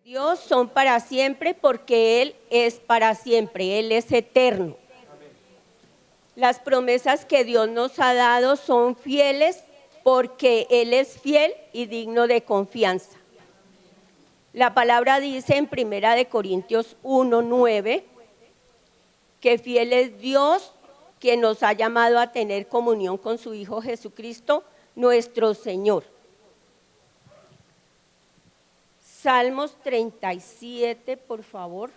Dios son para siempre porque Él es para siempre, Él es eterno. Las promesas que Dios nos ha dado son fieles porque Él es fiel y digno de confianza. La palabra dice en 1 Corintios 1:9 que fiel es Dios quien nos ha llamado a tener comunión con su Hijo Jesucristo, nuestro Señor. Salmos 37, por favor.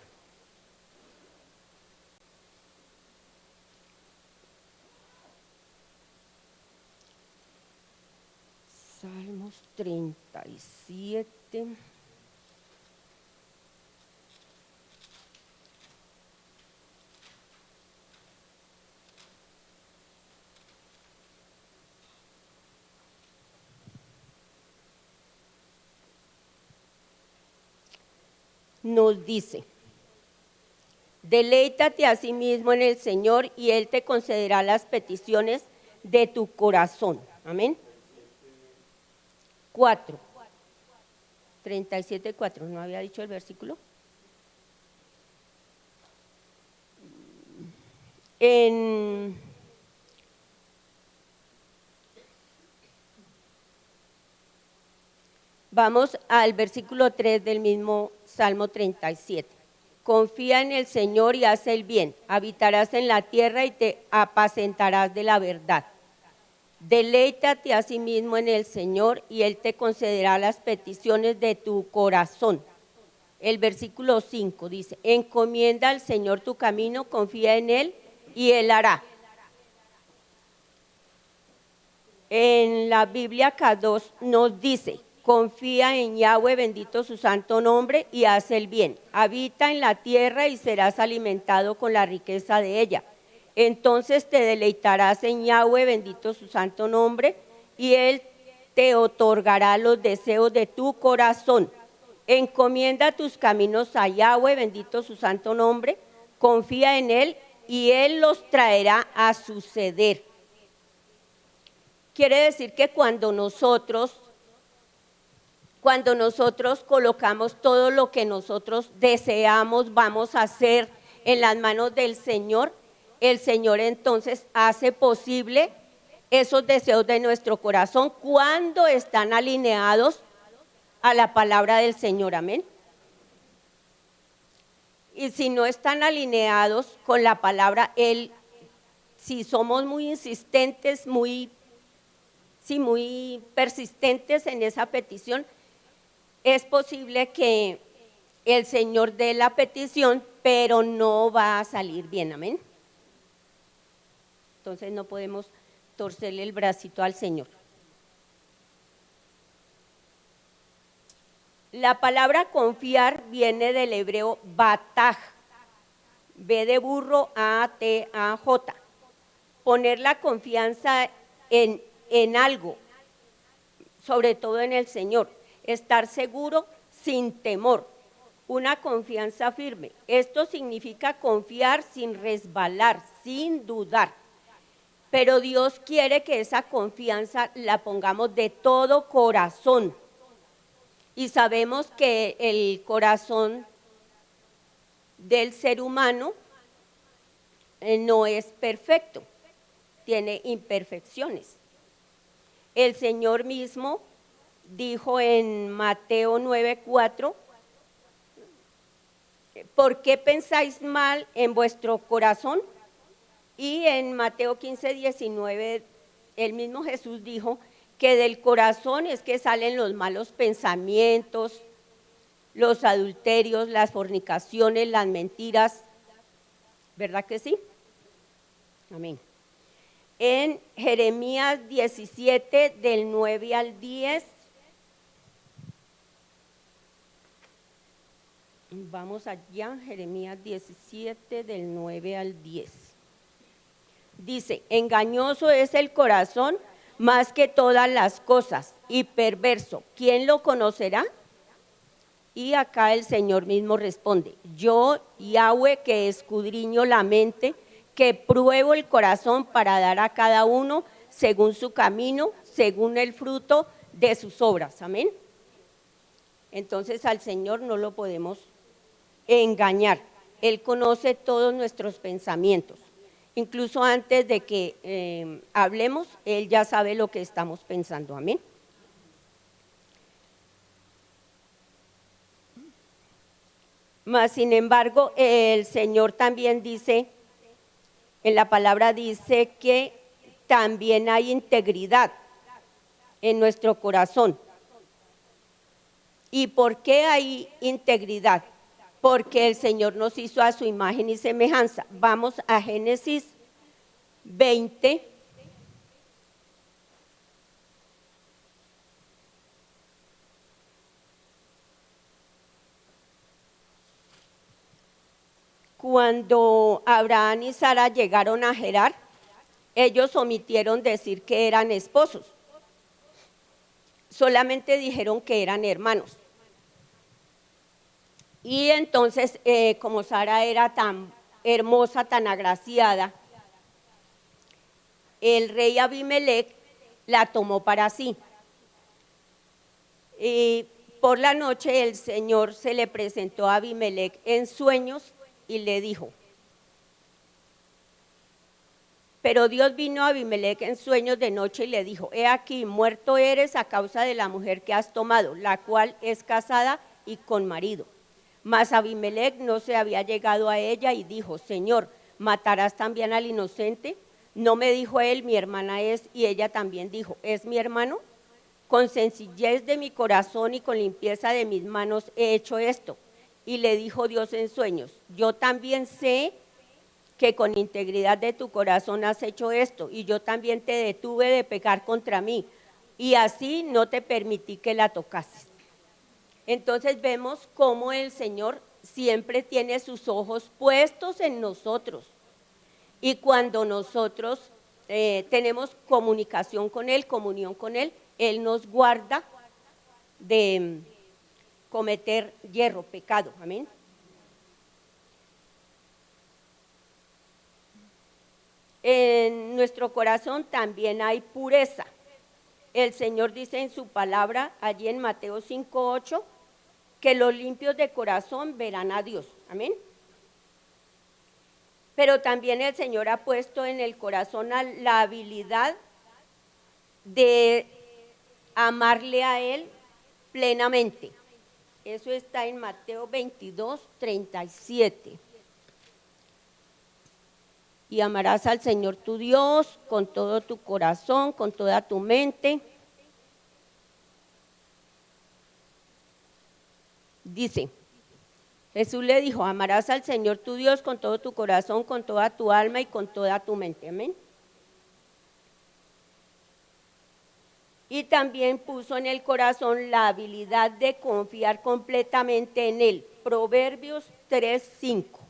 Salmos 37. Nos dice: deleítate a sí mismo en el Señor y Él te concederá las peticiones de tu corazón. Amén. 4. 37:4. ¿No había dicho el versículo? Vamos al versículo 3 del mismo Salmo 37. Confía en el Señor y haz el bien, habitarás en la tierra y te apacentarás de la verdad. Deleítate a sí mismo en el Señor y Él te concederá las peticiones de tu corazón. El versículo 5 dice: encomienda al Señor tu camino, confía en Él y Él hará. En la Biblia K2 nos dice: confía en Yahweh, bendito su santo nombre, y haz el bien. Habita en la tierra y serás alimentado con la riqueza de ella. Entonces te deleitarás en Yahweh, bendito su santo nombre, y Él te otorgará los deseos de tu corazón. Encomienda tus caminos a Yahweh, bendito su santo nombre, confía en Él y Él los traerá a suceder. Quiere decir que cuando nosotros colocamos todo lo que nosotros deseamos, vamos a hacer en las manos del Señor, el Señor entonces hace posible esos deseos de nuestro corazón cuando están alineados a la palabra del Señor. Amén. Y si no están alineados con la palabra, si somos muy insistentes, muy persistentes en esa petición, es posible que el Señor dé la petición, pero no va a salir bien. Amén. Entonces no podemos torcerle el bracito al Señor. La palabra confiar viene del hebreo bataj, B de burro, A-T-A-J. Poner la confianza en algo, sobre todo en el Señor. Estar seguro sin temor, una confianza firme. Esto significa confiar sin resbalar, sin dudar. Pero Dios quiere que esa confianza la pongamos de todo corazón. Y sabemos que el corazón del ser humano no es perfecto, tiene imperfecciones. El Señor mismo dijo en Mateo 9:4: ¿por qué pensáis mal en vuestro corazón? Y en Mateo 15:19 el mismo Jesús dijo que del corazón es que salen los malos pensamientos, los adulterios, las fornicaciones, las mentiras. ¿Verdad que sí? Amén. En Jeremías 17, del 9 al 10. Vamos allá, Jeremías 17, del 9 al 10. Dice: engañoso es el corazón más que todas las cosas y perverso, ¿quién lo conocerá? Y acá el Señor mismo responde: yo, Yahweh, que escudriño la mente, que pruebo el corazón para dar a cada uno según su camino, según el fruto de sus obras. Amén. Entonces al Señor no lo podemos engañar. Él conoce todos nuestros pensamientos. Incluso antes de que hablemos, Él ya sabe lo que estamos pensando. Amén. Mas, sin embargo, el Señor también dice, en la palabra dice que también hay integridad en nuestro corazón. ¿Y por qué hay integridad? Porque el Señor nos hizo a su imagen y semejanza. Vamos a Génesis 20. Cuando Abraham y Sara llegaron a Gerar, ellos omitieron decir que eran esposos. Solamente dijeron que eran hermanos. Y entonces, como Sara era tan hermosa, tan agraciada, el rey Abimelech la tomó para sí. Y por la noche el Señor se le presentó a Abimelech en sueños y le dijo, pero Dios vino a Abimelech en sueños de noche y le dijo, he aquí, muerto eres a causa de la mujer que has tomado, la cual es casada y con marido. Mas Abimelech no se había llegado a ella y dijo, Señor, ¿matarás también al inocente? No me dijo él, mi hermana es, y ella también dijo, ¿es mi hermano? Con sencillez de mi corazón y con limpieza de mis manos he hecho esto. Y le dijo Dios en sueños, yo también sé que con integridad de tu corazón has hecho esto, y yo también te detuve de pecar contra mí, y así no te permití que la tocases. Entonces vemos cómo el Señor siempre tiene sus ojos puestos en nosotros, y cuando nosotros tenemos comunicación con Él, comunión con Él, Él nos guarda de cometer yerro, pecado. Amén. En nuestro corazón también hay pureza. El Señor dice en su palabra, allí en Mateo 5:8, que los limpios de corazón verán a Dios. Amén. Pero también el Señor ha puesto en el corazón la habilidad de amarle a Él plenamente. Eso está en Mateo 22:37. Y amarás al Señor tu Dios con todo tu corazón, con toda tu mente. Dice, Jesús le dijo, amarás al Señor tu Dios con todo tu corazón, con toda tu alma y con toda tu mente. Amén. Y también puso en el corazón la habilidad de confiar completamente en Él. Proverbios 3:5.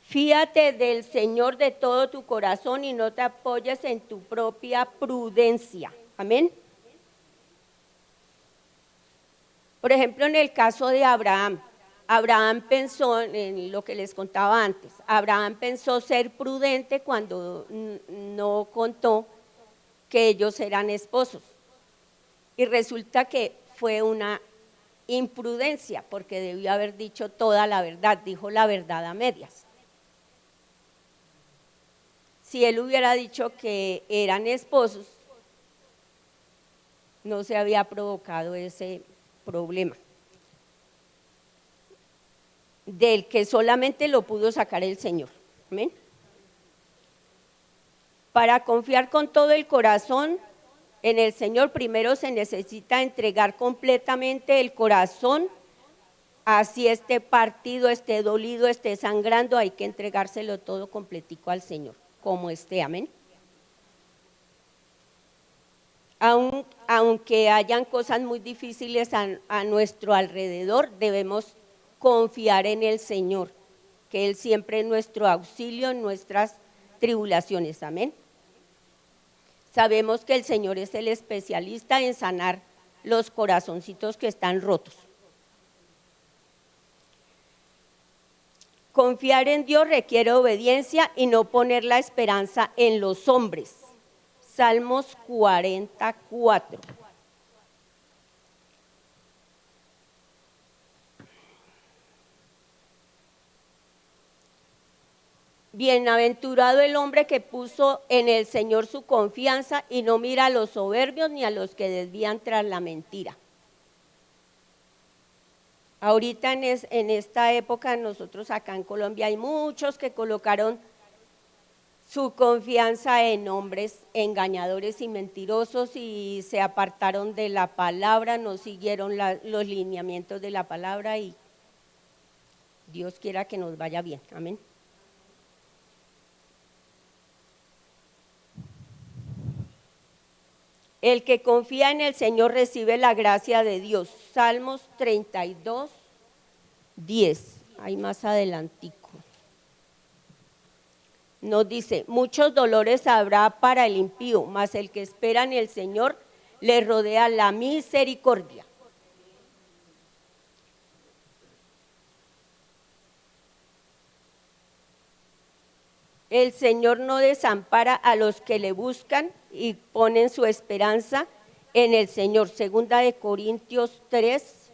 Fíate del Señor de todo tu corazón y no te apoyes en tu propia prudencia. Amén. Por ejemplo, en el caso de Abraham, Abraham pensó en lo que les contaba antes. Abraham pensó ser prudente cuando no contó que ellos eran esposos. Y resulta que fue una imprudencia porque debió haber dicho toda la verdad, dijo la verdad a medias. Si él hubiera dicho que eran esposos, no se había provocado ese problema, del que solamente lo pudo sacar el Señor. Amén. Para confiar con todo el corazón en el Señor, primero se necesita entregar completamente el corazón. Así esté partido, esté dolido, esté sangrando, hay que entregárselo todo completico al Señor, como esté. Amén. Aunque hayan cosas muy difíciles a nuestro alrededor, debemos confiar en el Señor, que Él siempre es nuestro auxilio en nuestras tribulaciones. Amén. Sabemos que el Señor es el especialista en sanar los corazoncitos que están rotos. Confiar en Dios requiere obediencia y no poner la esperanza en los hombres. Salmos 44. Bienaventurado el hombre que puso en el Señor su confianza y no mira a los soberbios ni a los que desvían tras la mentira. Ahorita en esta época nosotros acá en Colombia hay muchos que colocaron su confianza en hombres engañadores y mentirosos y se apartaron de la palabra, no siguieron los lineamientos de la palabra y Dios quiera que nos vaya bien. Amén. El que confía en el Señor recibe la gracia de Dios. Salmos 32, 10. Ahí más adelantico. Nos dice, muchos dolores habrá para el impío, mas el que espera en el Señor le rodea la misericordia. El Señor no desampara a los que le buscan y ponen su esperanza en el Señor. Segunda de Corintios 3.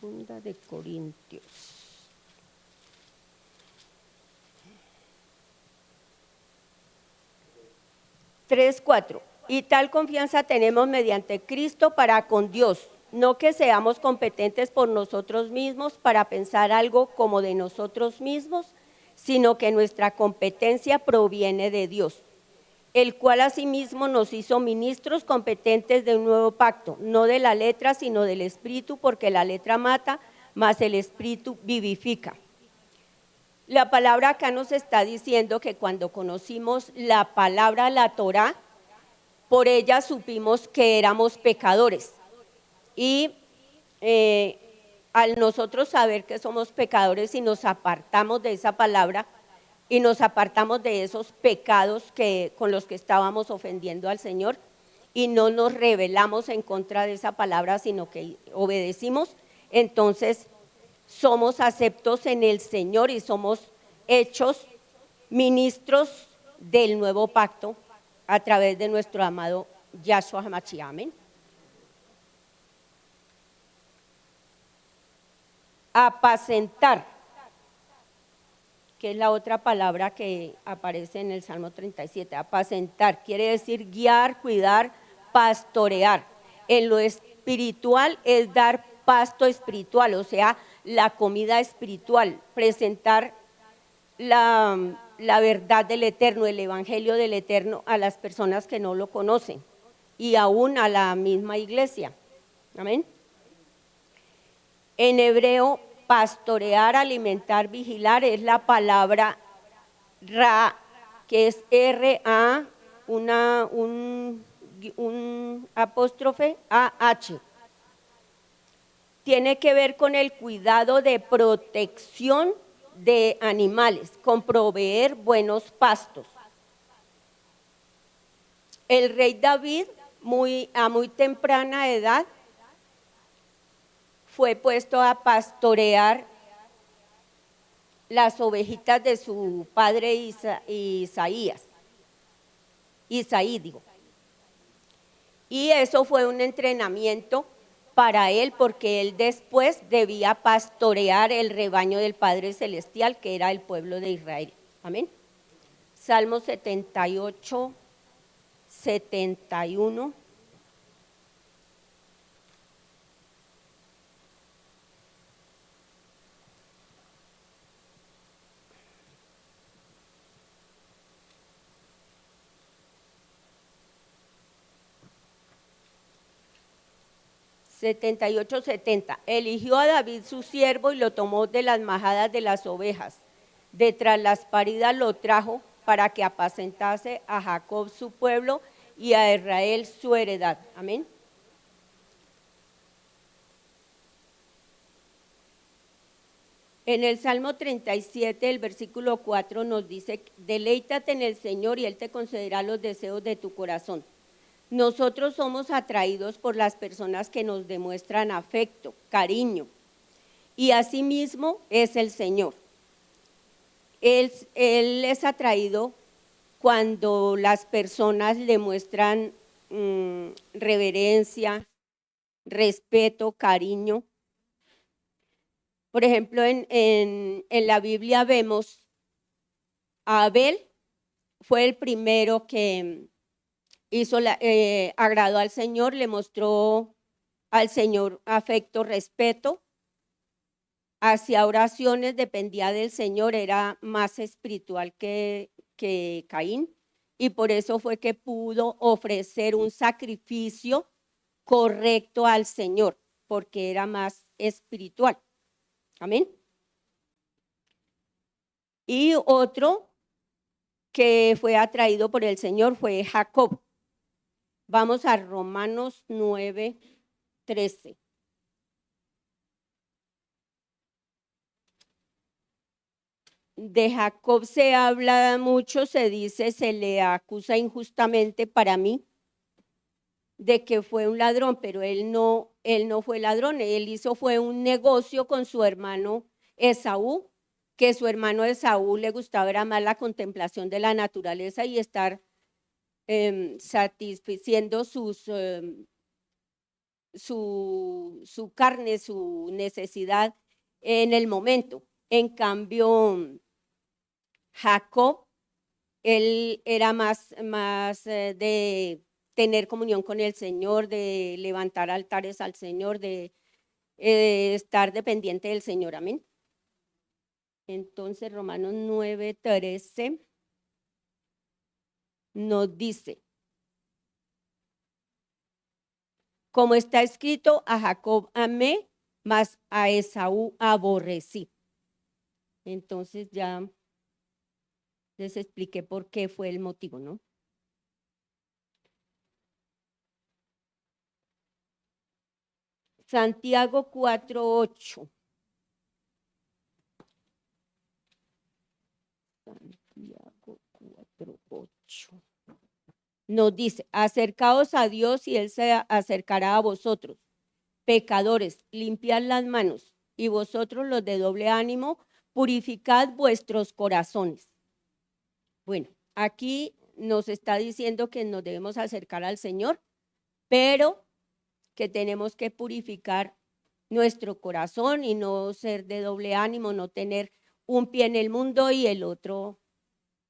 Segunda de Corintios. 3:4. Y tal confianza tenemos mediante Cristo para con Dios, no que seamos competentes por nosotros mismos para pensar algo como de nosotros mismos, sino que nuestra competencia proviene de Dios, el cual asimismo nos hizo ministros competentes de un nuevo pacto, no de la letra, sino del Espíritu, porque la letra mata, mas el Espíritu vivifica. La palabra acá nos está diciendo que cuando conocimos la palabra, la Torá, por ella supimos que éramos pecadores. Y al nosotros saber que somos pecadores y nos apartamos de esa palabra y nos apartamos de esos pecados con los que estábamos ofendiendo al Señor y no nos rebelamos en contra de esa palabra, sino que obedecimos, entonces somos aceptos en el Señor y somos hechos ministros del nuevo pacto a través de nuestro amado Yahshua HaMashiach. Amén. Apacentar, que es la otra palabra que aparece en el Salmo 37. Apacentar quiere decir guiar, cuidar, pastorear. En lo espiritual es dar pasto espiritual, o sea, la comida espiritual, presentar la verdad del Eterno, el Evangelio del Eterno a las personas que no lo conocen y aún a la misma iglesia. Amén. En hebreo, pastorear, alimentar, vigilar es la palabra ra, que es R-A, un apóstrofe A-H. Tiene que ver con el cuidado de protección de animales, con proveer buenos pastos. El rey David, a muy temprana edad, fue puesto a pastorear las ovejitas de su padre Isaí. Y eso fue un entrenamiento para él, porque él después debía pastorear el rebaño del Padre Celestial, que era el pueblo de Israel. Amén. Salmo 78, 71. Eligió a David su siervo y lo tomó de las majadas de las ovejas. De tras las paridas lo trajo para que apacentase a Jacob su pueblo y a Israel su heredad. Amén. En el Salmo 37, el versículo 4 nos dice, deleítate en el Señor y Él te concederá los deseos de tu corazón. Nosotros somos atraídos por las personas que nos demuestran afecto, cariño, y asimismo es el Señor. Él es atraído cuando las personas le muestran reverencia, respeto, cariño. Por ejemplo, en la Biblia vemos a Abel, fue el primero que agradó al Señor, le mostró al Señor afecto, respeto, hacía oraciones, dependía del Señor, era más espiritual que Caín, y por eso fue que pudo ofrecer un sacrificio correcto al Señor, porque era más espiritual. Amén. Y otro que fue atraído por el Señor fue Jacob. Vamos a Romanos 9:13. De Jacob se habla mucho, se dice, se le acusa injustamente para mí de que fue un ladrón, pero él no fue ladrón, fue un negocio con su hermano Esaú, que su hermano Esaú le gustaba era más la contemplación de la naturaleza y estar satisfaciendo su carne, su necesidad en el momento. En cambio, Jacob, él era más de tener comunión con el Señor, de levantar altares al Señor, de estar dependiente del Señor. Amén. Entonces, Romanos 9:13 nos dice, como está escrito, a Jacob amé, mas a Esaú aborrecí. Entonces ya les expliqué por qué fue el motivo, ¿no? Santiago 4:8. Santiago 4:8. Nos dice, acercaos a Dios y Él se acercará a vosotros. Pecadores, limpiad las manos, y vosotros los de doble ánimo, purificad vuestros corazones. Bueno, aquí nos está diciendo que nos debemos acercar al Señor, pero que tenemos que purificar nuestro corazón y no ser de doble ánimo, no tener un pie en el mundo y el otro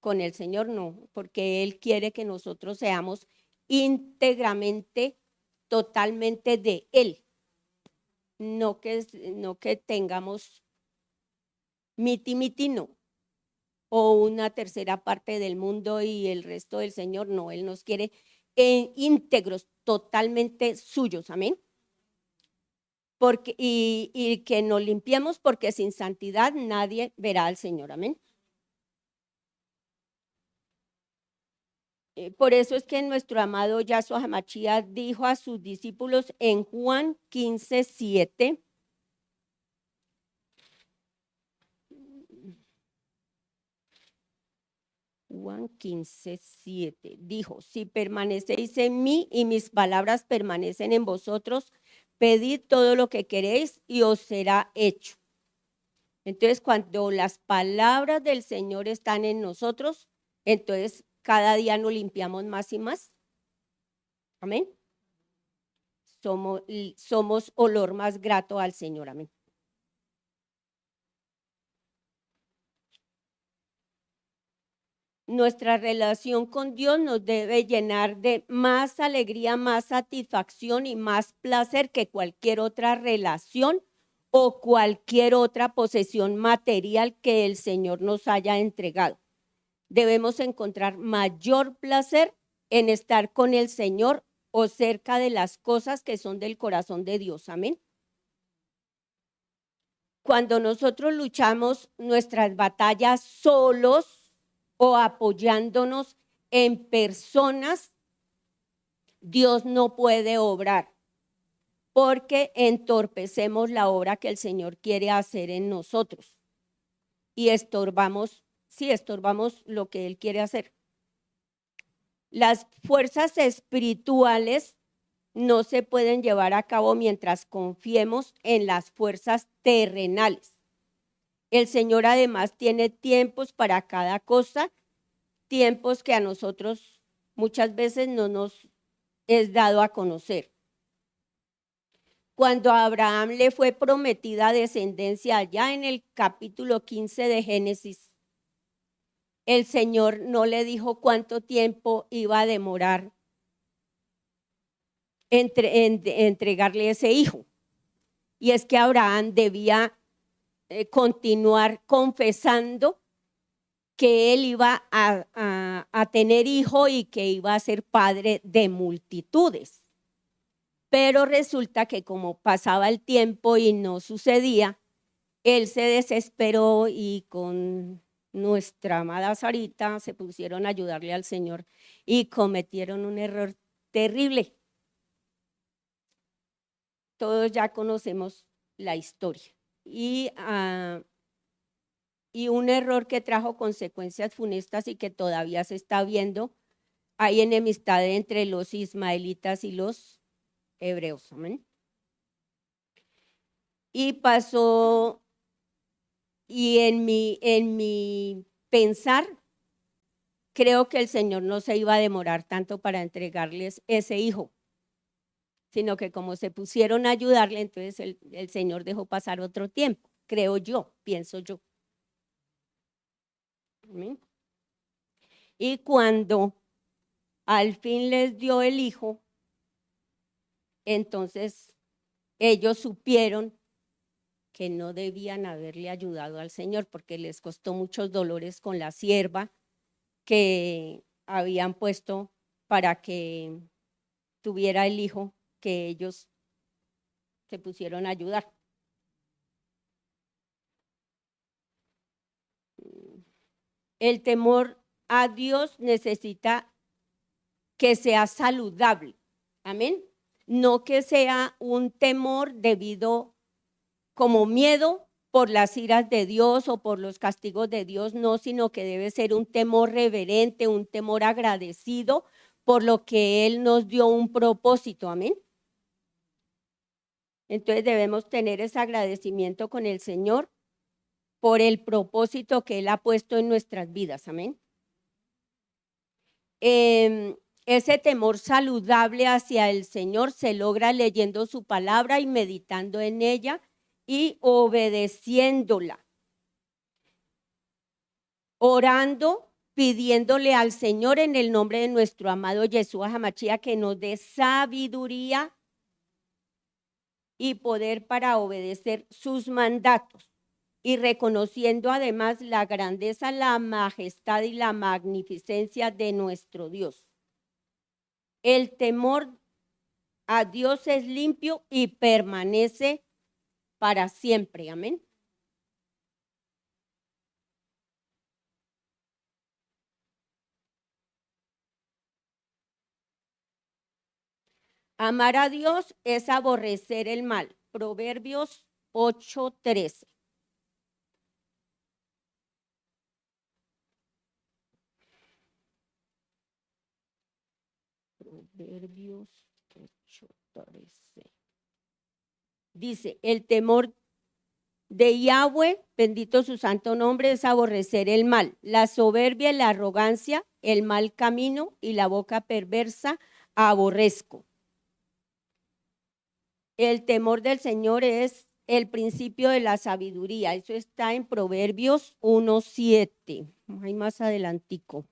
con el Señor, no, porque Él quiere que nosotros seamos íntegramente, totalmente de Él, no que tengamos miti, no, o una tercera parte del mundo y el resto del Señor, no, Él nos quiere íntegros, totalmente suyos, amén. Porque, y que nos limpiemos porque sin santidad nadie verá al Señor, amén. Por eso es que nuestro amado Yahshua HaMashiach dijo a sus discípulos en Juan 15:7, Juan 15:7, dijo, si permanecéis en mí y mis palabras permanecen en vosotros, pedid todo lo que queréis y os será hecho. Entonces, cuando las palabras del Señor están en nosotros, entonces cada día nos limpiamos más y más. Amén. Somos olor más grato al Señor. Amén. Nuestra relación con Dios nos debe llenar de más alegría, más satisfacción y más placer que cualquier otra relación o cualquier otra posesión material que el Señor nos haya entregado. Debemos encontrar mayor placer en estar con el Señor o cerca de las cosas que son del corazón de Dios. Amén. Cuando nosotros luchamos nuestras batallas solos o apoyándonos en personas, Dios no puede obrar porque entorpecemos la obra que el Señor quiere hacer en nosotros. y estorbamos, sí, estorbamos lo que Él quiere hacer. Las fuerzas espirituales no se pueden llevar a cabo mientras confiemos en las fuerzas terrenales. El Señor además tiene tiempos para cada cosa, tiempos que a nosotros muchas veces no nos es dado a conocer. Cuando a Abraham le fue prometida descendencia allá en el capítulo 15 de Génesis, el Señor no le dijo cuánto tiempo iba a demorar entregarle ese hijo. Y es que Abraham debía continuar confesando que él iba a tener hijo y que iba a ser padre de multitudes. Pero resulta que como pasaba el tiempo y no sucedía, él se desesperó y con nuestra amada Sarita se pusieron a ayudarle al Señor y cometieron un error terrible. Todos ya conocemos la historia. Y un error que trajo consecuencias funestas y que todavía se está viendo. Hay enemistad entre los ismaelitas y los hebreos. ¿Amén? Y pasó, y en mi pensar, creo que el Señor no se iba a demorar tanto para entregarles ese hijo, sino que como se pusieron a ayudarle, entonces el Señor dejó pasar otro tiempo, creo yo, pienso yo. ¿Amén? Y cuando al fin les dio el hijo, entonces ellos supieron que no debían haberle ayudado al Señor porque les costó muchos dolores con la sierva que habían puesto para que tuviera el hijo que ellos se pusieron a ayudar. El temor a Dios necesita que sea saludable. Amén. No que sea un temor debido como miedo por las iras de Dios o por los castigos de Dios, no, sino que debe ser un temor reverente, un temor agradecido por lo que Él nos dio un propósito. Amén. Entonces debemos tener ese agradecimiento con el Señor por el propósito que Él ha puesto en nuestras vidas. Amén. Ese temor saludable hacia el Señor se logra leyendo su palabra y meditando en ella y obedeciéndola, orando, pidiéndole al Señor en el nombre de nuestro amado Yeshua HaMashiach que nos dé sabiduría y poder para obedecer sus mandatos, y reconociendo además la grandeza, la majestad y la magnificencia de nuestro Dios. El temor a Dios es limpio y permanece para siempre. Amén. Amar a Dios es aborrecer el mal. Proverbios 8:13. Proverbios 8:13. Dice, el temor de Yahweh, bendito su santo nombre, es aborrecer el mal, la soberbia y la arrogancia, el mal camino y la boca perversa aborrezco. El temor del Señor es el principio de la sabiduría. Eso está en Proverbios 1:7. Ahí más adelantico.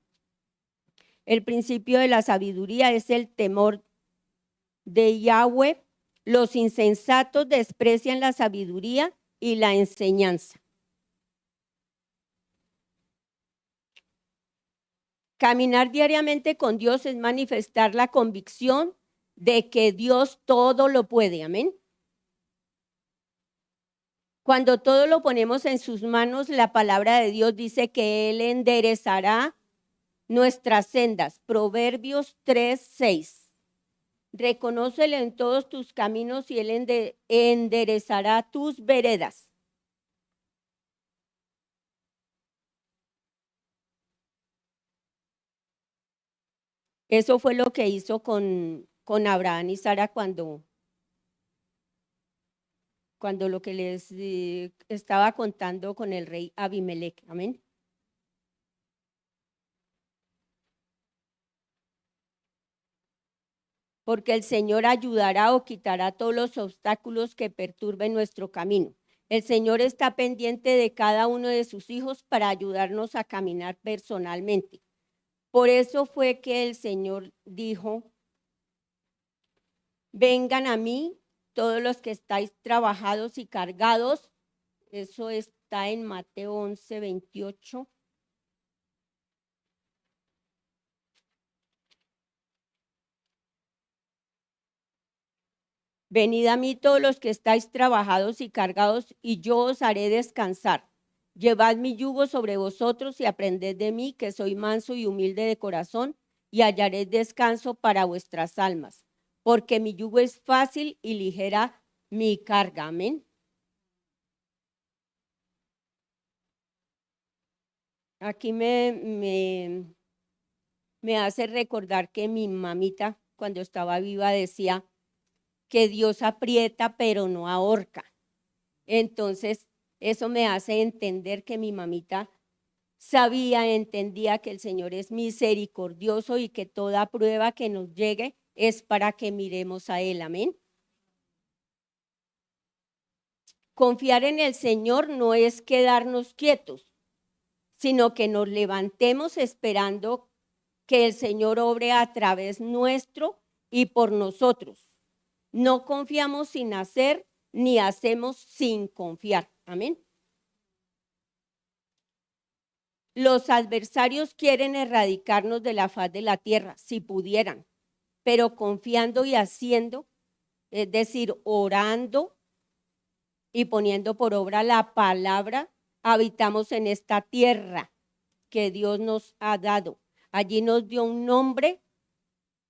El principio de la sabiduría es el temor de Yahweh. Los insensatos desprecian la sabiduría y la enseñanza. Caminar diariamente con Dios es manifestar la convicción de que Dios todo lo puede. Amén. Cuando todo lo ponemos en sus manos, la palabra de Dios dice que Él enderezará nuestras sendas. Proverbios 3:6. Reconócele en todos tus caminos y Él enderezará tus veredas. Eso fue lo que hizo con Abraham y Sara cuando lo que les estaba contando con el rey Abimelech. Amén. Porque el Señor ayudará o quitará todos los obstáculos que perturben nuestro camino. El Señor está pendiente de cada uno de sus hijos para ayudarnos a caminar personalmente. Por eso fue que el Señor dijo: vengan a mí todos los que estáis trabajados y cargados. Eso está en Mateo 11:28. Venid a mí todos los que estáis trabajados y cargados, y yo os haré descansar. Llevad mi yugo sobre vosotros y aprended de mí, que soy manso y humilde de corazón, y hallaréis descanso para vuestras almas. Porque mi yugo es fácil y ligera mi carga. Amén. Aquí me hace recordar que mi mamita, cuando estaba viva, decía que Dios aprieta pero no ahorca. Entonces, eso me hace entender que mi mamita entendía que el Señor es misericordioso y que toda prueba que nos llegue es para que miremos a Él. Amén. Confiar en el Señor no es quedarnos quietos, sino que nos levantemos esperando que el Señor obre a través nuestro y por nosotros. No confiamos sin hacer, ni hacemos sin confiar. Amén. Los adversarios quieren erradicarnos de la faz de la tierra, si pudieran, pero confiando y haciendo, es decir, orando y poniendo por obra la palabra, habitamos en esta tierra que Dios nos ha dado. Allí nos dio un nombre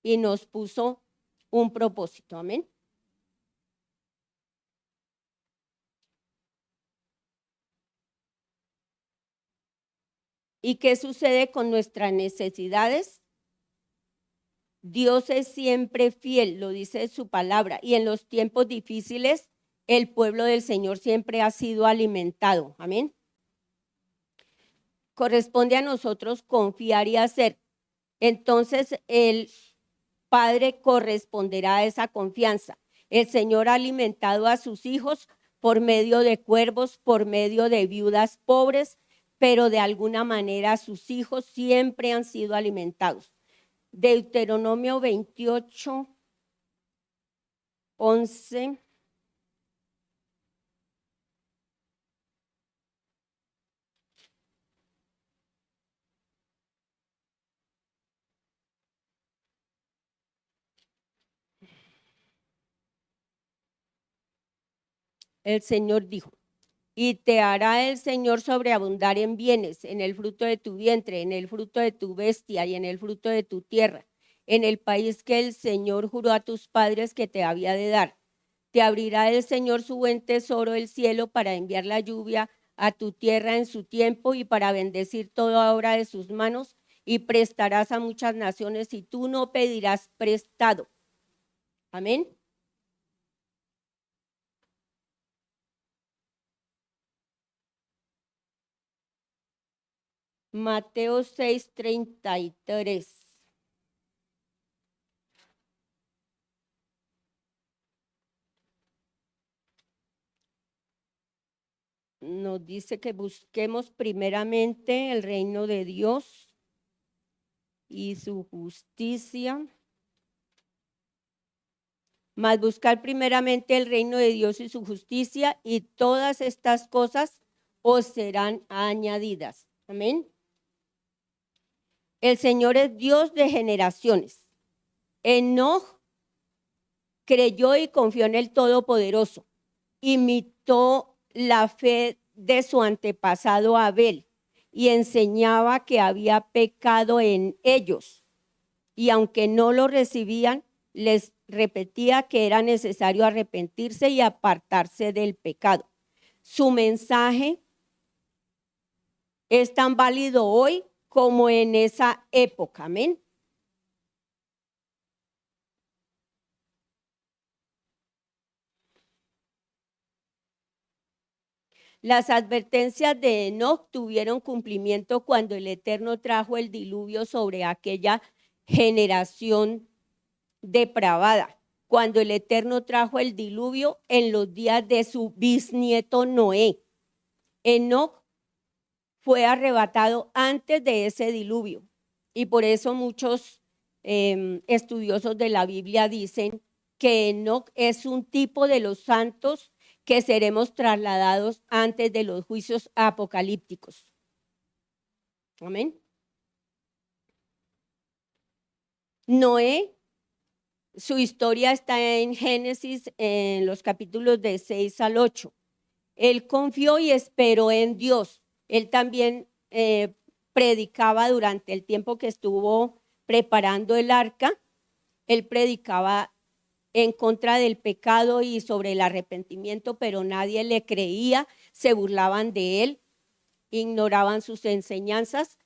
y nos puso un propósito. Amén. ¿Y qué sucede con nuestras necesidades? Dios es siempre fiel, lo dice su palabra, y en los tiempos difíciles el pueblo del Señor siempre ha sido alimentado. Amén. Corresponde a nosotros confiar y hacer. Entonces el Padre corresponderá a esa confianza. El Señor ha alimentado a sus hijos por medio de cuervos, por medio de viudas pobres, pero de alguna manera sus hijos siempre han sido alimentados. Deuteronomio 28, 11. El Señor dijo: y te hará el Señor sobreabundar en bienes, en el fruto de tu vientre, en el fruto de tu bestia y en el fruto de tu tierra, en el país que el Señor juró a tus padres que te había de dar. Te abrirá el Señor su buen tesoro, el cielo, para enviar la lluvia a tu tierra en su tiempo y para bendecir toda obra de sus manos, y prestarás a muchas naciones y tú no pedirás prestado. Amén. Mateo 6:33. Nos dice que busquemos primeramente el reino de Dios y su justicia. Mas buscar primeramente el reino de Dios y su justicia, y todas estas cosas os serán añadidas. Amén. El Señor es Dios de generaciones. Enoc creyó y confió en el Todopoderoso. Imitó la fe de su antepasado Abel y enseñaba que había pecado en ellos. Y aunque no lo recibían, les repetía que era necesario arrepentirse y apartarse del pecado. Su mensaje es tan válido hoy como en esa época. Amén. Las advertencias de Enoc tuvieron cumplimiento cuando el Eterno trajo el diluvio sobre aquella generación depravada. Cuando el Eterno trajo el diluvio en los días de su bisnieto Noé. Enoc fue arrebatado antes de ese diluvio. Y por eso muchos estudiosos de la Biblia dicen que Enoc es un tipo de los santos que seremos trasladados antes de los juicios apocalípticos. Amén. Noé, su historia está en Génesis en los capítulos de 6 al 8. Él confió y esperó en Dios. Él también predicaba durante el tiempo que estuvo preparando el arca. Él predicaba en contra del pecado y sobre el arrepentimiento, pero nadie le creía, se burlaban de él, ignoraban sus enseñanzas,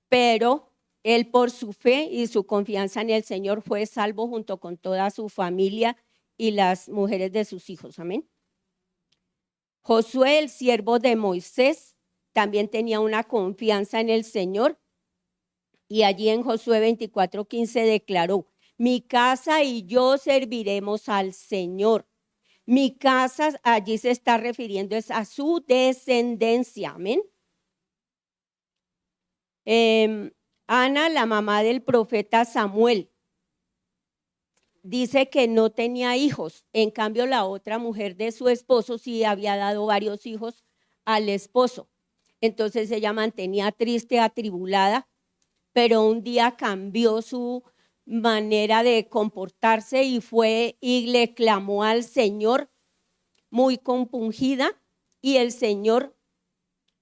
pero él por su fe y su confianza en el Señor fue salvo junto con toda su familia y las mujeres de sus hijos. Amén. Josué, el siervo de Moisés, también tenía una confianza en el Señor y allí en Josué 24:15 declaró: mi casa y yo serviremos al Señor. Mi casa, allí se está refiriendo es a su descendencia. Amén. Ana, la mamá del profeta Samuel, dice que no tenía hijos. En cambio, la otra mujer de su esposo sí había dado varios hijos al esposo. Entonces ella mantenía triste, atribulada, pero un día cambió su manera de comportarse y fue y le clamó al Señor muy compungida, y el Señor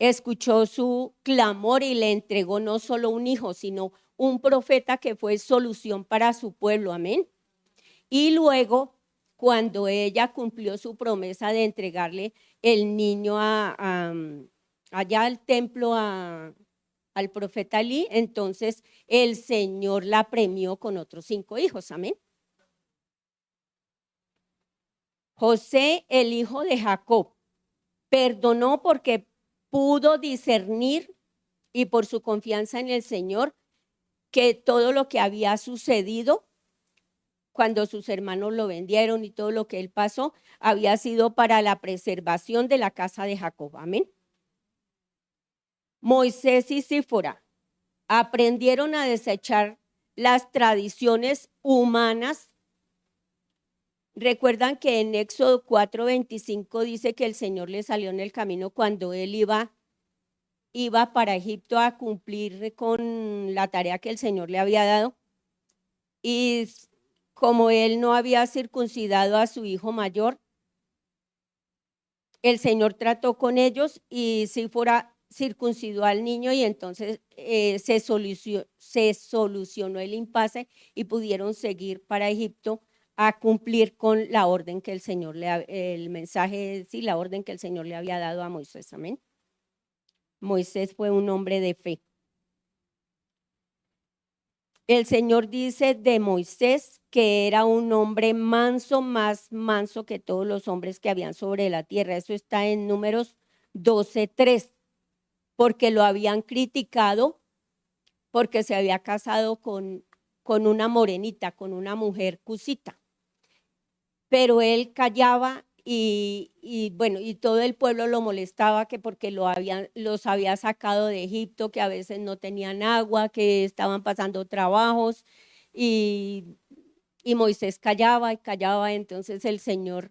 escuchó su clamor y le entregó no solo un hijo, sino un profeta que fue solución para su pueblo. Amén. Y luego, cuando ella cumplió su promesa de entregarle el niño allá al templo al profeta Elí, entonces el Señor la premió con otros 5 hijos. Amén. José, el hijo de Jacob, perdonó porque pudo discernir y por su confianza en el Señor que todo lo que había sucedido cuando sus hermanos lo vendieron y todo lo que él pasó había sido para la preservación de la casa de Jacob. Amén. Moisés y Sífora aprendieron a desechar las tradiciones humanas. Recuerdan que en Éxodo 4:25 dice que el Señor le salió en el camino cuando él iba para Egipto a cumplir con la tarea que el Señor le había dado. Y como él no había circuncidado a su hijo mayor, el Señor trató con ellos y Sífora circuncidó al niño, y entonces se solucionó el impasse y pudieron seguir para Egipto a cumplir con la orden que el Señor el mensaje, sí, la orden que el Señor le había dado a Moisés. Amén. Moisés fue un hombre de fe. El Señor dice de Moisés que era un hombre manso, más manso que todos los hombres que habían sobre la tierra. Eso está en Números 12:3, porque lo habían criticado porque se había casado con una morenita, con una mujer cusita. Pero él callaba y bueno, y todo el pueblo lo molestaba que porque los había sacado de Egipto, que a veces no tenían agua, que estaban pasando trabajos, y Moisés callaba y callaba. Entonces el Señor,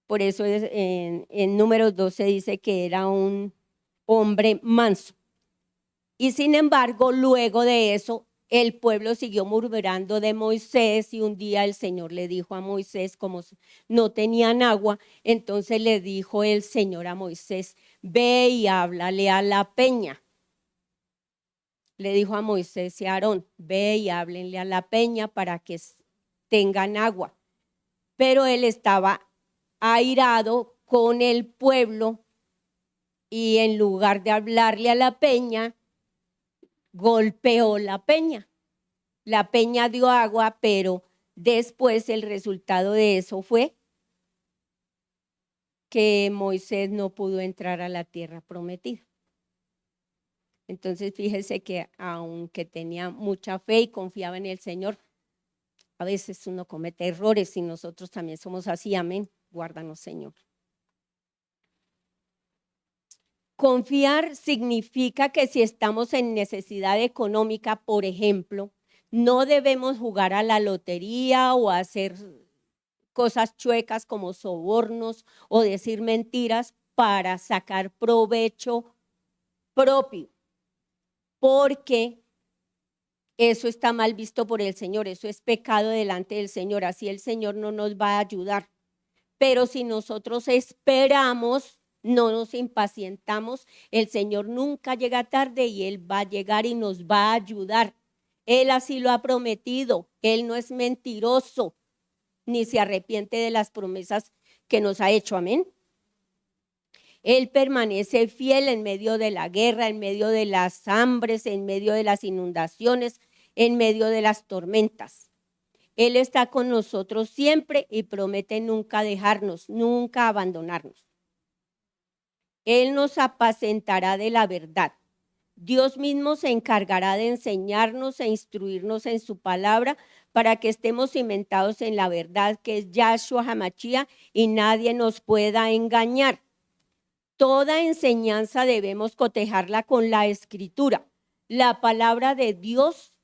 por eso en Números 12 dice que era un hombre manso. Y sin embargo, luego de eso, el pueblo siguió murmurando de Moisés, y un día el Señor le dijo a Moisés, como no tenían agua, entonces le dijo el Señor a Moisés: ve y háblale a la peña. Le dijo a Moisés y a Aarón: ve y háblenle a la peña para que tengan agua. Pero él estaba airado con el pueblo, y en lugar de hablarle a la peña, golpeó la peña. La peña dio agua, pero después el resultado de eso fue que Moisés no pudo entrar a la tierra prometida. Entonces fíjese que aunque tenía mucha fe y confiaba en el Señor, a veces uno comete errores y nosotros también somos así, amén. Guárdanos, Señor. Confiar significa que si estamos en necesidad económica, por ejemplo, no debemos jugar a la lotería o hacer cosas chuecas como sobornos o decir mentiras para sacar provecho propio, porque eso está mal visto por el Señor, eso es pecado delante del Señor, así el Señor no nos va a ayudar. Pero si nosotros esperamos, no nos impacientamos, el Señor nunca llega tarde y Él va a llegar y nos va a ayudar. Él así lo ha prometido, Él no es mentiroso, ni se arrepiente de las promesas que nos ha hecho, amén. Él permanece fiel en medio de la guerra, en medio de las hambres, en medio de las inundaciones, en medio de las tormentas. Él está con nosotros siempre y promete nunca dejarnos, nunca abandonarnos. Él nos apacentará de la verdad. Dios mismo se encargará de enseñarnos e instruirnos en su palabra para que estemos cimentados en la verdad que es Yahshua HaMashiach y nadie nos pueda engañar. Toda enseñanza debemos cotejarla con la escritura. La palabra de Dios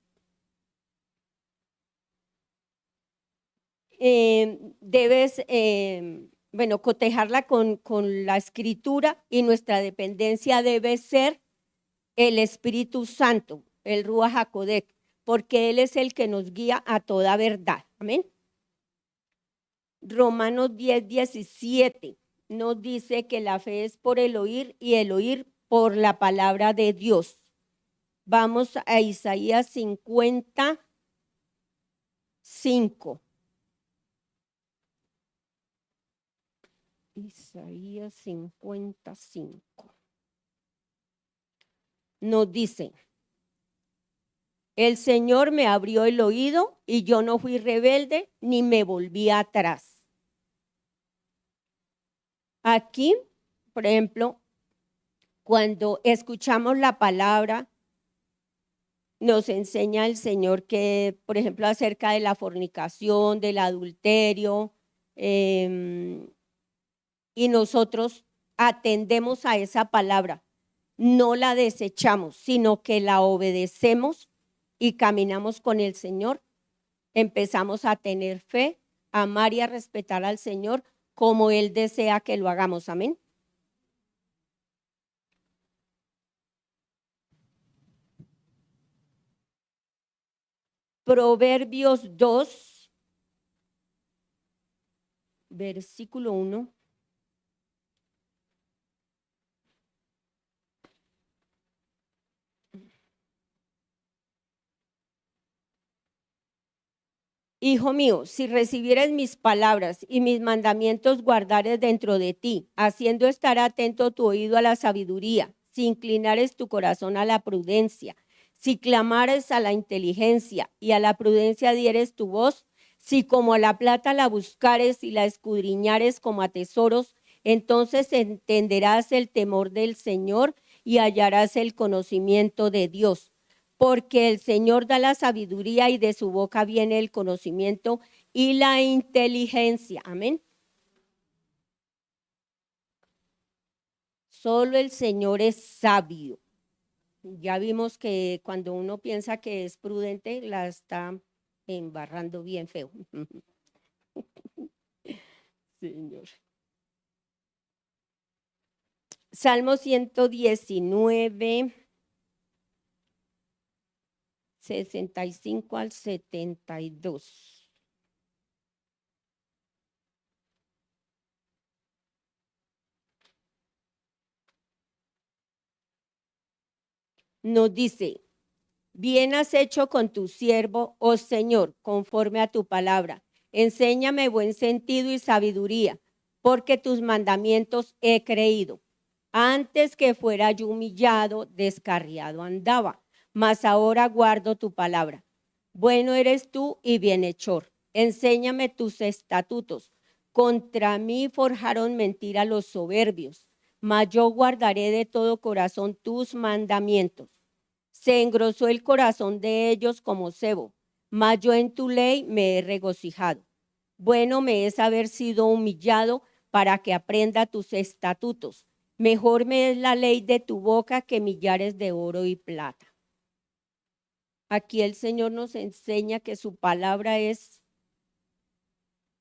debes, cotejarla con la escritura, y nuestra dependencia debe ser el Espíritu Santo, el Ruach HaKodesh, porque Él es el que nos guía a toda verdad. Amén. Romanos 10:17 nos dice que la fe es por el oír y el oír por la palabra de Dios. Vamos a Isaías 55. Isaías 55. Nos dice: el Señor me abrió el oído y yo no fui rebelde ni me volví atrás. Aquí, por ejemplo, cuando escuchamos la palabra, nos enseña el Señor que, por ejemplo, acerca de la fornicación, del adulterio, y nosotros atendemos a esa palabra, no la desechamos, sino que la obedecemos y caminamos con el Señor, empezamos a tener fe, a amar y a respetar al Señor como Él desea que lo hagamos. Amén. Proverbios 2, versículo 1. Hijo mío, si recibieres mis palabras y mis mandamientos guardares dentro de ti, haciendo estar atento tu oído a la sabiduría, si inclinares tu corazón a la prudencia, si clamares a la inteligencia y a la prudencia dieres tu voz, si como a la plata la buscares y la escudriñares como a tesoros, entonces entenderás el temor del Señor y hallarás el conocimiento de Dios. Porque el Señor da la sabiduría y de su boca viene el conocimiento y la inteligencia. Amén. Solo el Señor es sabio. Ya vimos que cuando uno piensa que es prudente, la está embarrando bien feo. Señor. Salmo 119. 65 al 72. Nos dice: bien has hecho con tu siervo, oh Señor, conforme a tu palabra. Enséñame buen sentido y sabiduría, porque tus mandamientos he creído. Antes que fuera yo humillado, descarriado andaba, mas ahora guardo tu palabra. Bueno eres tú y bienhechor. Enséñame tus estatutos. Contra mí forjaron mentira los soberbios, mas yo guardaré de todo corazón tus mandamientos. Se engrosó el corazón de ellos como sebo, mas yo en tu ley me he regocijado. Bueno me es haber sido humillado para que aprenda tus estatutos. Mejor me es la ley de tu boca que millares de oro y plata. Aquí el Señor nos enseña que su palabra es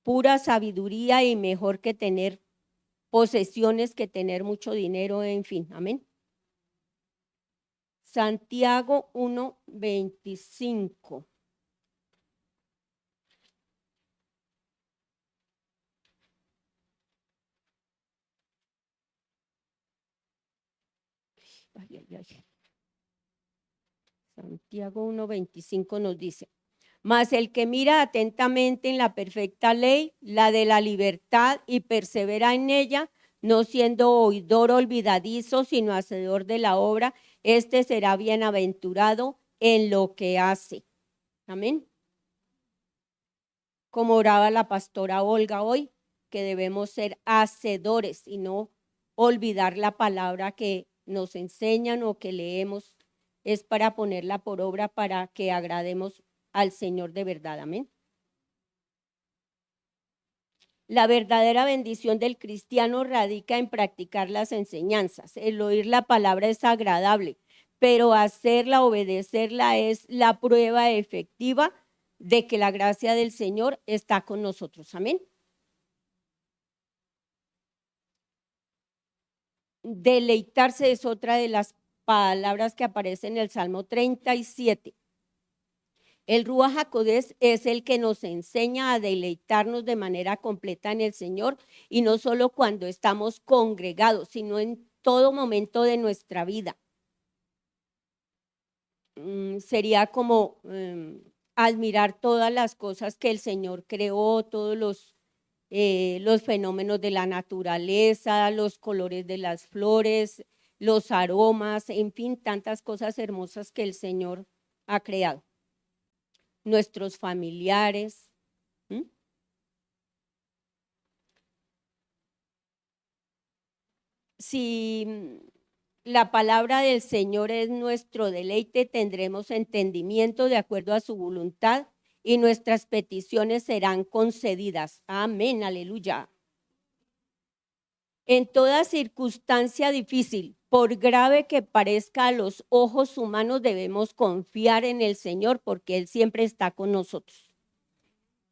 pura sabiduría y mejor que tener posesiones, que tener mucho dinero, en fin. Amén. Santiago 1:25. Ay, ay, ay. Santiago 1:25 nos dice: mas el que mira atentamente en la perfecta ley, la de la libertad, y persevera en ella, no siendo oidor olvidadizo, sino hacedor de la obra, este será bienaventurado en lo que hace. Amén. Como oraba la pastora Olga hoy, que debemos ser hacedores y no olvidar la palabra que nos enseñan o que leemos, es para ponerla por obra para que agrademos al Señor de verdad. Amén. La verdadera bendición del cristiano radica en practicar las enseñanzas. El oír la palabra es agradable, pero hacerla, obedecerla es la prueba efectiva de que la gracia del Señor está con nosotros. Amén. Deleitarse es otra de las palabras que aparece en el Salmo 37. El Ruach HaKodesh es el que nos enseña a deleitarnos de manera completa en el Señor, y no solo cuando estamos congregados, sino en todo momento de nuestra vida. Sería como admirar todas las cosas que el Señor creó, todos los fenómenos de la naturaleza, los colores de las flores, los aromas, en fin, tantas cosas hermosas que el Señor ha creado. Nuestros familiares. Si la palabra del Señor es nuestro deleite, tendremos entendimiento de acuerdo a su voluntad y nuestras peticiones serán concedidas. Amén, aleluya. En toda circunstancia difícil, por grave que parezca a los ojos humanos, debemos confiar en el Señor porque Él siempre está con nosotros.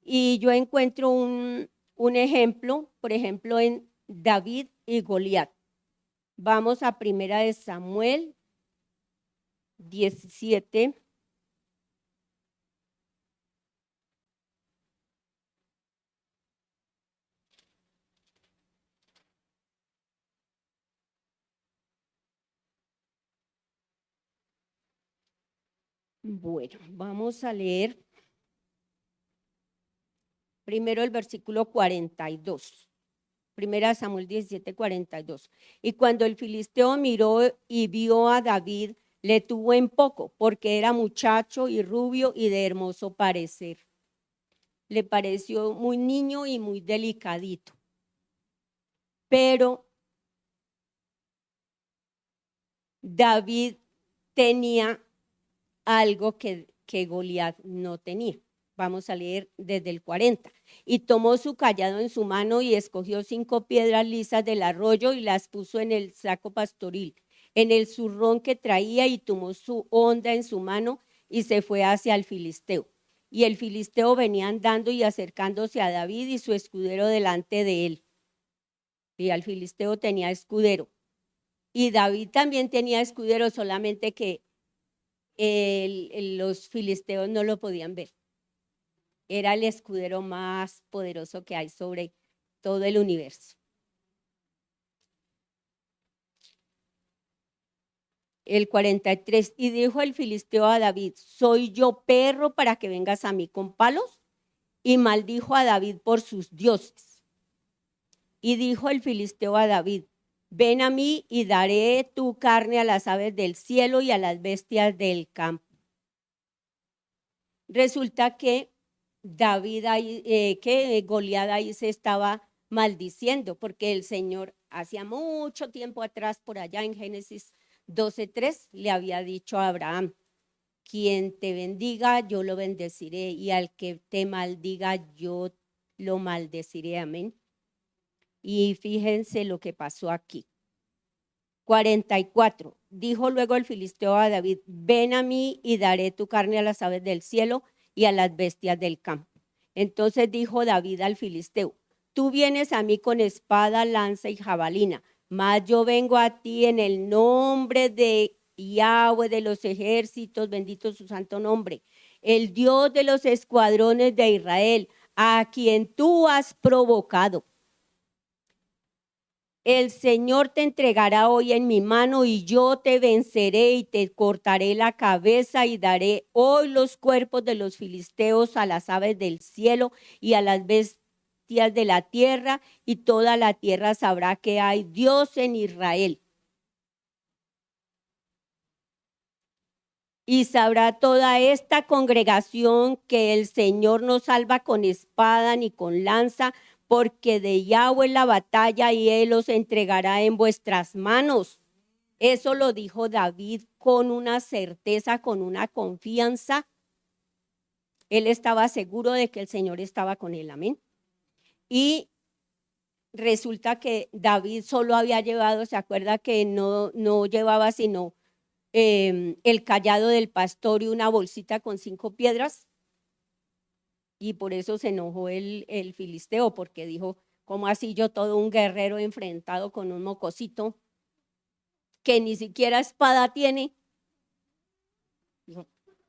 Y yo encuentro un ejemplo, por ejemplo, en David y Goliat. Vamos a Primera de Samuel 17. Bueno, vamos a leer primero el versículo 42. Primera Samuel 17, 42. Y cuando el filisteo miró y vio a David, le tuvo en poco, porque era muchacho y rubio y de hermoso parecer. Le pareció muy niño y muy delicadito. Pero David tenía algo que Goliat no tenía. Vamos a leer desde el 40. Y tomó su cayado en su mano y escogió 5 piedras lisas del arroyo y las puso en el saco pastoril, en el zurrón que traía, y tomó su honda en su mano y se fue hacia el filisteo. Y el filisteo venía andando y acercándose a David y su escudero delante de él. Y al filisteo tenía escudero. Y David también tenía escudero, solamente que los filisteos no lo podían ver. Era el escudero más poderoso que hay sobre todo el universo. El 43, y dijo el filisteo a David: ¿soy yo perro para que vengas a mí con palos? Y maldijo a David por sus dioses. Y dijo el filisteo a David: ven a mí y daré tu carne a las aves del cielo y a las bestias del campo. Resulta que David ahí, que Goliat ahí se estaba maldiciendo, porque el Señor hacía mucho tiempo atrás, por allá en Génesis 12:3, le había dicho a Abraham: quien te bendiga, yo lo bendeciré, y al que te maldiga, yo lo maldeciré. Amén. Y fíjense lo que pasó aquí. 44. Dijo luego el filisteo a David: ven a mí y daré tu carne a las aves del cielo y a las bestias del campo. Entonces dijo David al filisteo: tú vienes a mí con espada, lanza y jabalina, mas yo vengo a ti en el nombre de Yahweh de los ejércitos, bendito su santo nombre, el Dios de los escuadrones de Israel, a quien tú has provocado. El Señor te entregará hoy en mi mano y yo te venceré y te cortaré la cabeza y daré hoy los cuerpos de los filisteos a las aves del cielo y a las bestias de la tierra, y toda la tierra sabrá que hay Dios en Israel. Y sabrá toda esta congregación que el Señor no salva con espada ni con lanza, porque de Yahweh la batalla y Él los entregará en vuestras manos. Eso lo dijo David con una certeza, con una confianza. Él estaba seguro de que el Señor estaba con él. Amén. Y resulta que David solo había llevado, se acuerda que no llevaba sino el cayado del pastor y una bolsita con 5 piedras. Y por eso se enojó el filisteo, porque dijo: ¿cómo así yo, todo un guerrero enfrentado con un mocosito que ni siquiera espada tiene?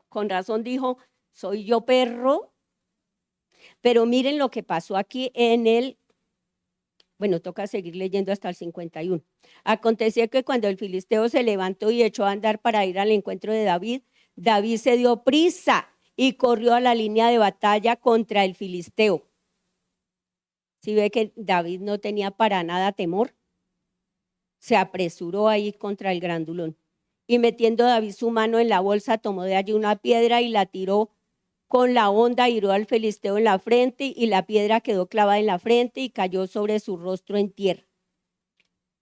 Con razón dijo: ¿soy yo perro? Pero miren lo que pasó aquí bueno, toca seguir leyendo hasta el 51. Aconteció que cuando el filisteo se levantó y echó a andar para ir al encuentro de David, David se dio prisa y corrió a la línea de batalla contra el filisteo. Si ve que David no tenía para nada temor, se apresuró a ir contra el grandulón. Y metiendo David su mano en la bolsa, tomó de allí una piedra y la tiró con la honda, hirió al filisteo en la frente, y la piedra quedó clavada en la frente y cayó sobre su rostro en tierra.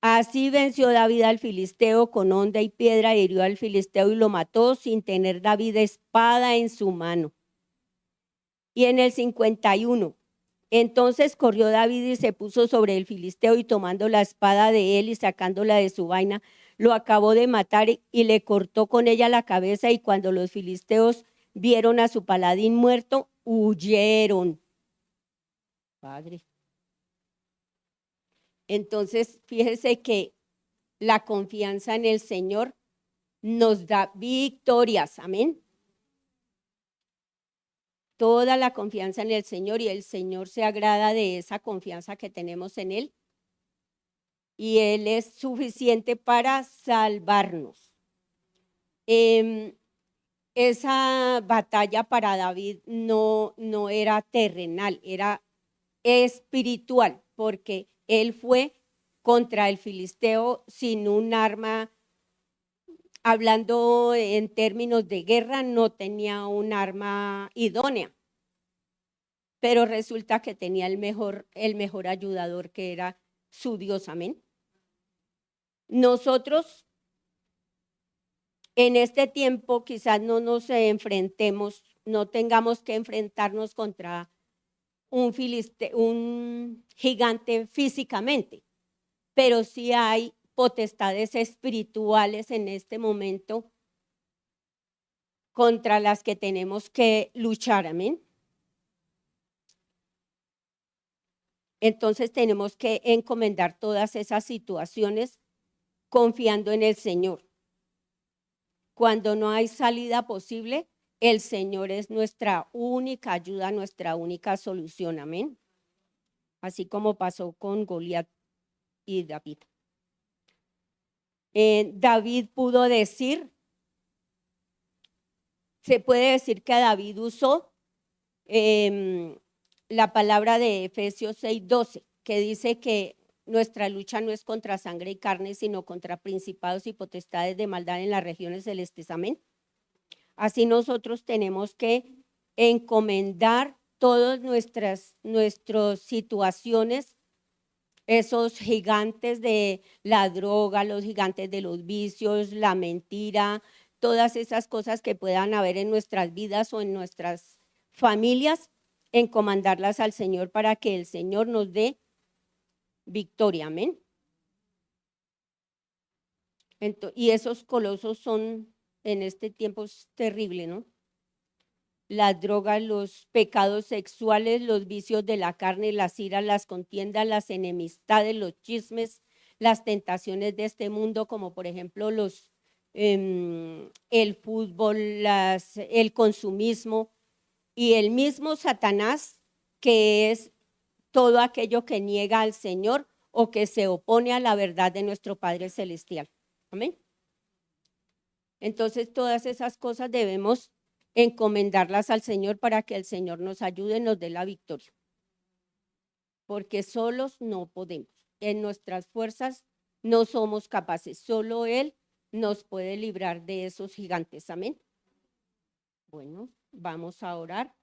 Así venció David al filisteo con honda y piedra, hirió al filisteo y lo mató, sin tener David espada en su mano. Y en el 51, entonces corrió David y se puso sobre el filisteo, y tomando la espada de él y sacándola de su vaina, lo acabó de matar y le cortó con ella la cabeza. Y cuando los filisteos vieron a su paladín muerto, huyeron. Padre. Entonces, fíjese que la confianza en el Señor nos da victorias. Amén. Toda la confianza en el Señor, y el Señor se agrada de esa confianza que tenemos en Él. Y Él es suficiente para salvarnos. Esa batalla para David no era terrenal, era espiritual, porque él fue contra el filisteo sin un arma. Hablando en términos de guerra, no tenía un arma idónea, pero resulta que tenía el mejor ayudador, que era su Dios. Amén. Nosotros en este tiempo quizás no nos enfrentemos, no tengamos que enfrentarnos contra un gigante físicamente, pero sí hay potestades espirituales en este momento contra las que tenemos que luchar. Amén. Entonces tenemos que encomendar todas esas situaciones confiando en el Señor. Cuando no hay salida posible, el Señor es nuestra única ayuda, nuestra única solución. Amén. Así como pasó con Goliat y David. David pudo decir, se puede decir que David usó la palabra de Efesios 6:12, que dice que nuestra lucha no es contra sangre y carne, sino contra principados y potestades de maldad en las regiones celestes. Amén. Así nosotros tenemos que encomendar todas nuestras situaciones esos gigantes de la droga, los gigantes de los vicios, la mentira, todas esas cosas que puedan haber en nuestras vidas o en nuestras familias, encomendarlas al Señor para que el Señor nos dé victoria, amén. Y esos colosos son, en este tiempo es terrible, ¿no? Las drogas, los pecados sexuales, los vicios de la carne, las iras, las contiendas, las enemistades, los chismes, las tentaciones de este mundo, como por ejemplo el fútbol, el consumismo y el mismo Satanás, que es todo aquello que niega al Señor o que se opone a la verdad de nuestro Padre Celestial. Amén. Entonces, todas esas cosas debemos encomendarlas al Señor para que el Señor nos ayude, nos dé la victoria. Porque solos no podemos. En nuestras fuerzas no somos capaces. Solo Él nos puede librar de esos gigantes. Amén. Bueno, vamos a orar.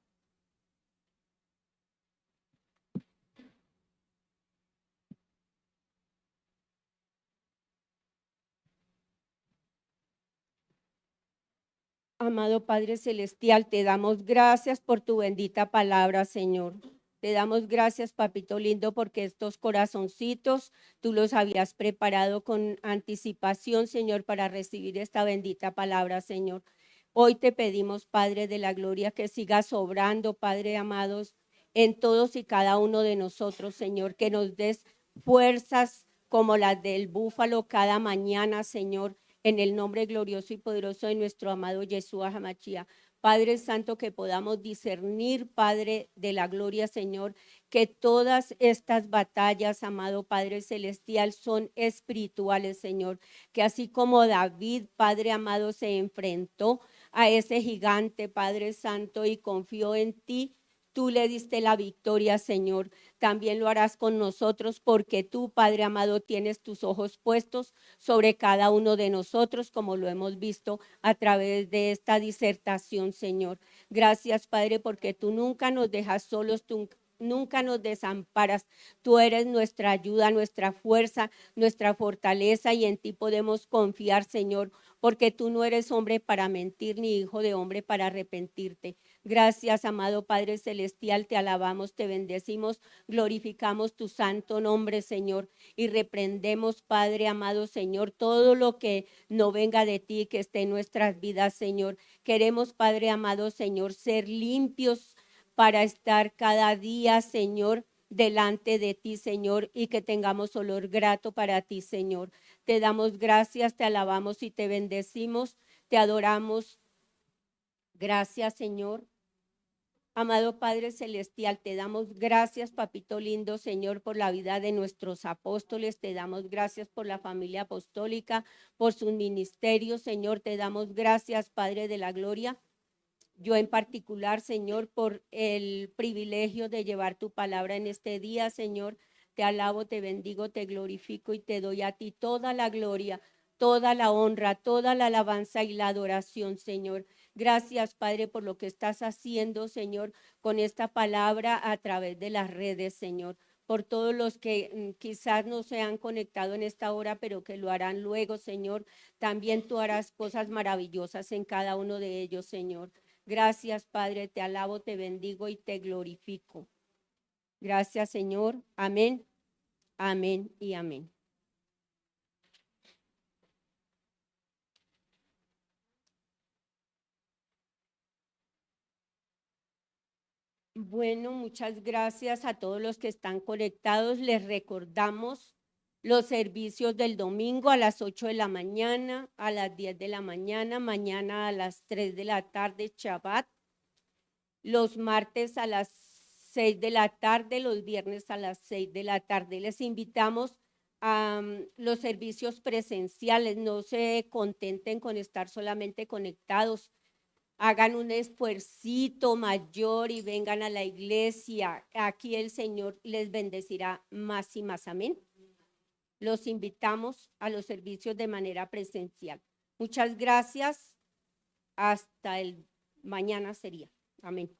Amado Padre Celestial, te damos gracias por tu bendita palabra, Señor. Te damos gracias, papito lindo, porque estos corazoncitos tú los habías preparado con anticipación, Señor, para recibir esta bendita palabra, Señor. Hoy te pedimos, Padre de la gloria, que sigas obrando, Padre amados, en todos y cada uno de nosotros, Señor, que nos des fuerzas como las del búfalo cada mañana, Señor, en el nombre glorioso y poderoso de nuestro amado Yeshua Hamashia. Padre Santo, que podamos discernir, Padre de la gloria, Señor, que todas estas batallas, amado Padre Celestial, son espirituales, Señor, que así como David, Padre amado, se enfrentó a ese gigante, Padre Santo, y confió en ti, tú le diste la victoria, Señor. También lo harás con nosotros porque tú, Padre amado, tienes tus ojos puestos sobre cada uno de nosotros, como lo hemos visto a través de esta disertación, Señor. Gracias, Padre, porque tú nunca nos dejas solos, tú nunca nos desamparas. Tú eres nuestra ayuda, nuestra fuerza, nuestra fortaleza y en ti podemos confiar, Señor, porque tú no eres hombre para mentir ni hijo de hombre para arrepentirte. Gracias, amado Padre Celestial, te alabamos, te bendecimos, glorificamos tu santo nombre, Señor, y reprendemos, Padre amado, Señor, todo lo que no venga de ti, que esté en nuestras vidas, Señor. Queremos, Padre amado, Señor, ser limpios para estar cada día, Señor, delante de ti, Señor, y que tengamos olor grato para ti, Señor. Te damos gracias, te alabamos y te bendecimos, te adoramos. Gracias, Señor. Amado Padre Celestial, te damos gracias, papito lindo, Señor, por la vida de nuestros apóstoles. Te damos gracias por la familia apostólica, por sus ministerios, Señor. Te damos gracias, Padre de la gloria. Yo en particular, Señor, por el privilegio de llevar tu palabra en este día, Señor. Te alabo, te bendigo, te glorifico y te doy a ti toda la gloria, toda la honra, toda la alabanza y la adoración, Señor. Gracias, Padre, por lo que estás haciendo, Señor, con esta palabra a través de las redes, Señor. Por todos los que quizás no se han conectado en esta hora, pero que lo harán luego, Señor. También tú harás cosas maravillosas en cada uno de ellos, Señor. Gracias, Padre, te alabo, te bendigo y te glorifico. Gracias, Señor. Amén, amén y amén. Bueno, muchas gracias a todos los que están conectados. Les recordamos los servicios del domingo a las 8 de la mañana, a las 10 de la mañana, mañana a las 3 de la tarde, Shabbat, los martes a las 6 de la tarde, los viernes a las 6 de la tarde. Les invitamos a los servicios presenciales, no se contenten con estar solamente conectados. Hagan un esfuercito mayor y vengan a la iglesia. Aquí el Señor les bendecirá más y más. Amén. Los invitamos a los servicios de manera presencial. Muchas gracias. Hasta el mañana sería. Amén.